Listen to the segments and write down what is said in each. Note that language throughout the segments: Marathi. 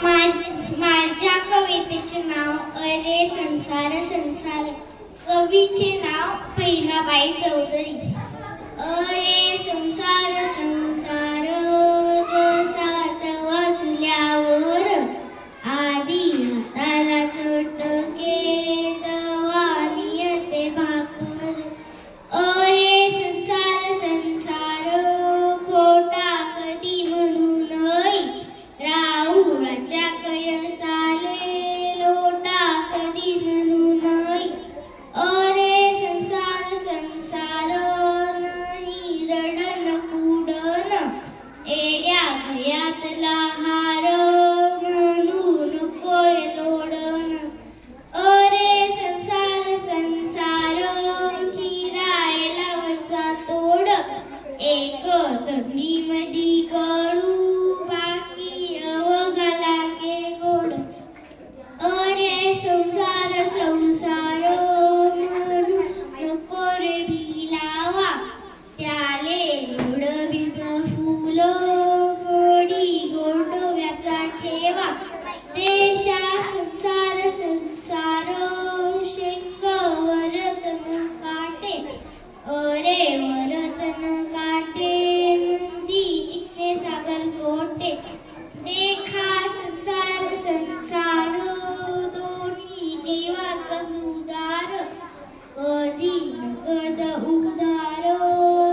माझ्या कवितेचे नाव अरे संसार संसार. कवीचे नाव बहिणाबाई चौधरी. अरे संसार संसार जसा तवा चुल्यावर आधी हाताला चटके तवा नियते भाकर. अरे संसार संसार खोटा कधी म्हणू नये राहुळाच्या कयसाले लोटा कधी म्हणू नये. अरे संसार संसार नाही रडन कुडन एड्या घयातला हार म्हणू नको लोडन. अरे संसार संसार खिरायला वरचा तोड एक तंडी मधी कडू बाकी अवघाला गे गोड. अरे संसार संसार म्हणू नको रे भिलावा त्याले लोड बिन फुल गोडी गोडव्याचा ठेवा. देशा संसार संसार शेंग वरतन काटे अरे वरतन काटे नंदी चिखले सागर कोटे. देखा संसार संसार दोन्ही जीवाचा सुधार कधी नगद उधार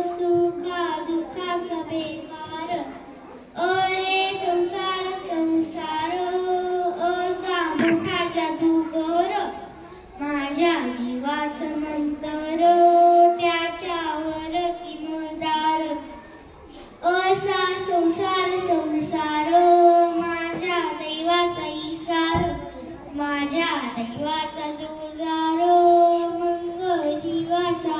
सुखा दुःखाचा बेकार. अरे संसार संसार असा मोठा जादूगर माझ्या जीवाचं मंतर त्याच्यावर किमदार. असा संसार संसार माझ्या दैवाचा इसार माझ्या दैवाचा जोजार मंग जीवाचा